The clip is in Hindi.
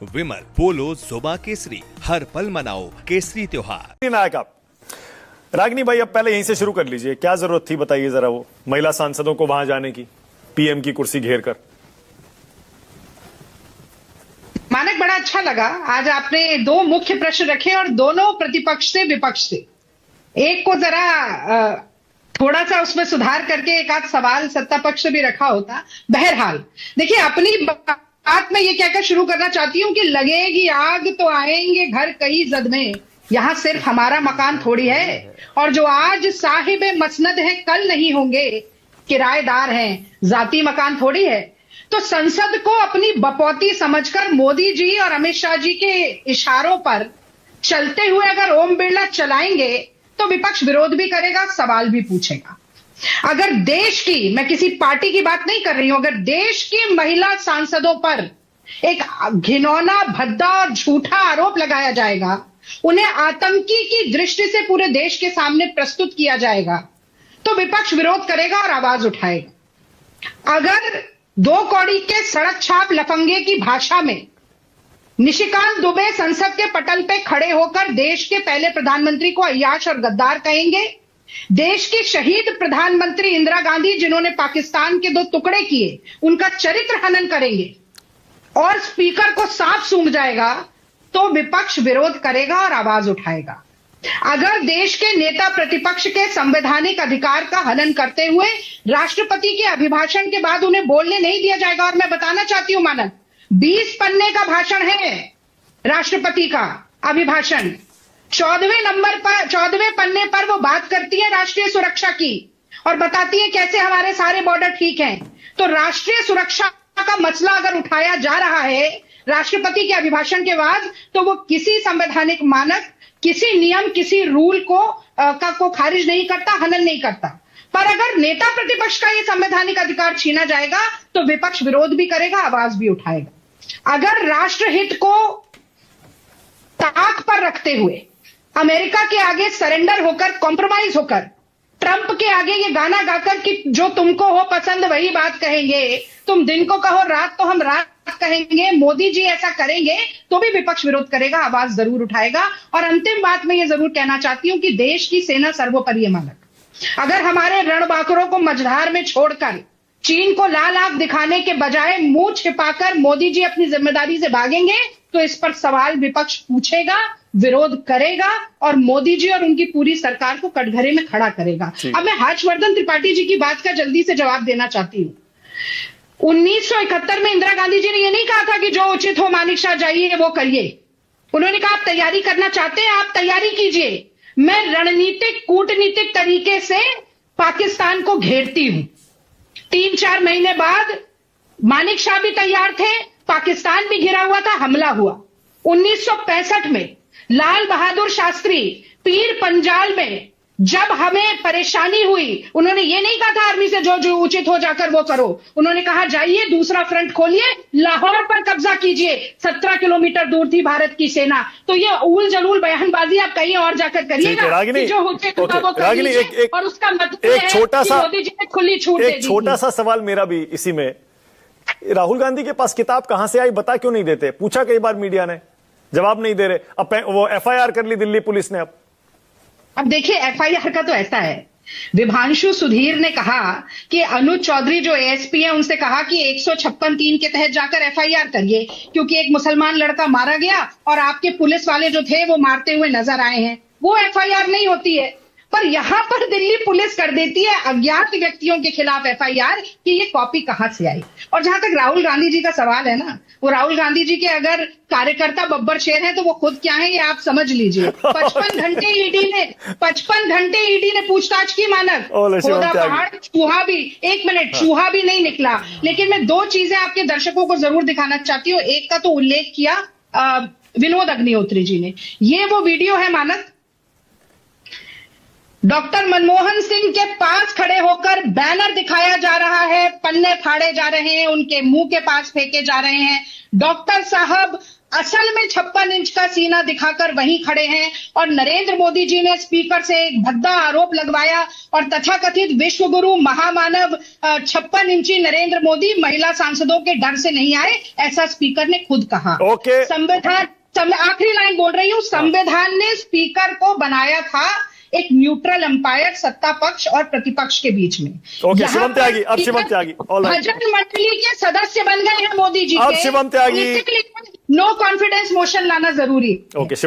विमल पोलो जोबा केसरी, हर पल मनाओ केसरी त्योहार। नायक आप रागिनी भाई, अब पहले यहीं से शुरू कर लीजिए। क्या जरूरत थी बताइए जरा वो महिला सांसदों को वहां जाने की, पीएम की कुर्सी घेर कर? मानक, बड़ा अच्छा लगा आज आपने दो मुख्य प्रश्न रखे और दोनों प्रतिपक्ष से विपक्ष से। एक को जरा थोड़ा सा उसमें सुधार करके एक आध सवाल सत्ता पक्ष से भी रखा होता। बहरहाल देखिए, अपनी बात में ये कहकर शुरू करना चाहती हूं कि लगेगी आग तो आएंगे घर कई जद में। यहां सिर्फ हमारा मकान थोड़ी है, और जो आज साहिब मसनद है कल नहीं होंगे, किराएदार हैं, जाती मकान थोड़ी है। तो संसद को अपनी बपौती समझकर मोदी जी और अमित शाह जी के इशारों पर चलते हुए अगर ओम बिरला चलाएंगे तो विपक्ष विरोध भी करेगा, सवाल भी पूछेगा। अगर देश की, मैं किसी पार्टी की बात नहीं कर रही हूं, अगर देश की महिला सांसदों पर एक घिनौना, भद्दा और झूठा आरोप लगाया जाएगा, उन्हें आतंकी की दृष्टि से पूरे देश के सामने प्रस्तुत किया जाएगा, तो विपक्ष विरोध करेगा और आवाज उठाएगा। अगर दो कौड़ी के सड़क छाप लफंगे की भाषा में निशिकांत दुबे संसद के पटल पे खड़े होकर देश के पहले प्रधानमंत्री को अय्याश और गद्दार कहेंगे, देश की शहीद प्रधानमंत्री इंदिरा गांधी जिन्होंने पाकिस्तान के दो टुकड़े किए उनका चरित्र हनन करेंगे, और स्पीकर को साफ सूंघ जाएगा, तो विपक्ष विरोध करेगा और आवाज उठाएगा। अगर देश के नेता प्रतिपक्ष के संवैधानिक अधिकार का हनन करते हुए राष्ट्रपति के अभिभाषण के बाद उन्हें बोलने नहीं दिया जाएगा, और मैं बताना चाहती हूं मानक, 20 पन्ने का भाषण है राष्ट्रपति का अभिभाषण। 14वें पन्ने पर वो बात करती है राष्ट्रीय सुरक्षा की और बताती है कैसे हमारे सारे बॉर्डर ठीक हैं। तो राष्ट्रीय सुरक्षा का मसला अगर उठाया जा रहा है राष्ट्रपति के अभिभाषण के बाद, तो वो किसी संवैधानिक मानक, किसी नियम, किसी रूल को खारिज नहीं करता, हनन नहीं करता। पर अगर नेता प्रतिपक्ष का ये संवैधानिक अधिकार छीना जाएगा तो विपक्ष विरोध भी करेगा, आवाज भी उठाएगा। अगर राष्ट्रहित को ताक पर रखते हुए अमेरिका के आगे सरेंडर होकर, कॉम्प्रोमाइज होकर, ट्रंप के आगे ये गाना गाकर कि जो तुमको हो पसंद वही बात कहेंगे, तुम दिन को कहो रात तो हम रात कहेंगे, मोदी जी ऐसा करेंगे, तो भी विपक्ष विरोध करेगा, आवाज जरूर उठाएगा। और अंतिम बात मैं ये जरूर कहना चाहती हूं कि देश की सेना सर्वोपरि है मानक। अगर हमारे रणबांकुरों को मझधार में छोड़कर चीन को लाल आंख दिखाने के बजाय मुंह छिपाकर मोदी जी अपनी जिम्मेदारी से भागेंगे, तो इस पर सवाल विपक्ष पूछेगा, विरोध करेगा और मोदी जी और उनकी पूरी सरकार को कटघरे में खड़ा करेगा। अब मैं हर्षवर्धन त्रिपाठी जी की बात का जल्दी से जवाब देना चाहती हूँ। 1971 में इंदिरा गांधी जी ने यह नहीं कहा था कि जो उचित हो मानिक शाह जाइए वो करिए। उन्होंने कहा आप तैयारी करना चाहते हैं, आप तैयारी कीजिए, मैं रणनीतिक कूटनीतिक तरीके से पाकिस्तान को घेरती हूं। 3-4 महीने बाद मानिक शाह भी तैयार थे, पाकिस्तान भी घिरा हुआ था, हमला हुआ। 1965 में लाल बहादुर शास्त्री पीर पंजाल में जब हमें परेशानी हुई, उन्होंने ये नहीं कहा था आर्मी से जो उचित हो जाकर वो करो, उन्होंने कहा जाइए दूसरा फ्रंट खोलिए, लाहौर पर कब्जा कीजिए। 17 किलोमीटर दूर थी भारत की सेना। तो ये उल जलूल बयानबाजी आप कहीं और जाकर करिएगा, जो उचित होगा वो करिए, और उसका मतलब एक छोटा सा, मोदी जी ने खुली छूट दे दी। छोटा सा सवाल मेरा भी इसी में, राहुल गांधी के पास किताब कहां से आई, बता क्यों नहीं देते? पूछा कई बार मीडिया ने, जवाब नहीं दे रहे। अब वो एफआईआर कर ली दिल्ली पुलिस ने। अब देखिए, एफआईआर का तो ऐसा है, विभांशु सुधीर ने कहा कि अनुज चौधरी जो एएसपी है उनसे कहा कि 156(3) के तहत जाकर एफआईआर करिए, क्योंकि एक मुसलमान लड़का मारा गया और आपके पुलिस वाले जो थे वो मारते हुए नजर आए हैं। वो एफआईआर नहीं होती है। पर यहां पर दिल्ली पुलिस कर देती है अज्ञात व्यक्तियों के खिलाफ एफआईआर कि ये कॉपी कहां से आई। और जहां तक राहुल गांधी जी का सवाल है ना, वो राहुल गांधी जी के अगर कार्यकर्ता बब्बर शेर हैं तो वो खुद क्या है ये आप समझ लीजिए। 55 घंटे ईडी ने पूछताछ की मानक, खोदा पहाड़, चूहा भी, 1 मिनट, चूहा भी नहीं निकला। लेकिन मैं 2 चीजें आपके दर्शकों को जरूर दिखाना चाहती हूँ। एक का तो उल्लेख किया विनोद अग्निहोत्री जी ने, ये वो वीडियो है मानक, डॉक्टर मनमोहन सिंह के पास खड़े होकर बैनर दिखाया जा रहा है, पन्ने फाड़े जा रहे हैं, उनके मुंह के पास फेंके जा रहे हैं। डॉक्टर साहब असल में 56 इंच का सीना दिखाकर वहीं खड़े हैं और नरेंद्र मोदी जी ने स्पीकर से एक भद्दा आरोप लगवाया और तथाकथित विश्व गुरु महामानव 56 इंची नरेंद्र मोदी महिला सांसदों के डर से नहीं आए, ऐसा स्पीकर ने खुद कहा। ओके। आखिरी लाइन बोल रही हूं, संविधान ने स्पीकर को बनाया था एक न्यूट्रल अंपायर सत्ता पक्ष और प्रतिपक्ष के बीच में। ओके, शिवम त्यागी, अब शिवम त्यागी, भजन मंडली के सदस्य बन गए हैं मोदी जी अब शिवम त्यागी, नो कॉन्फिडेंस मोशन लाना जरूरी। ओके।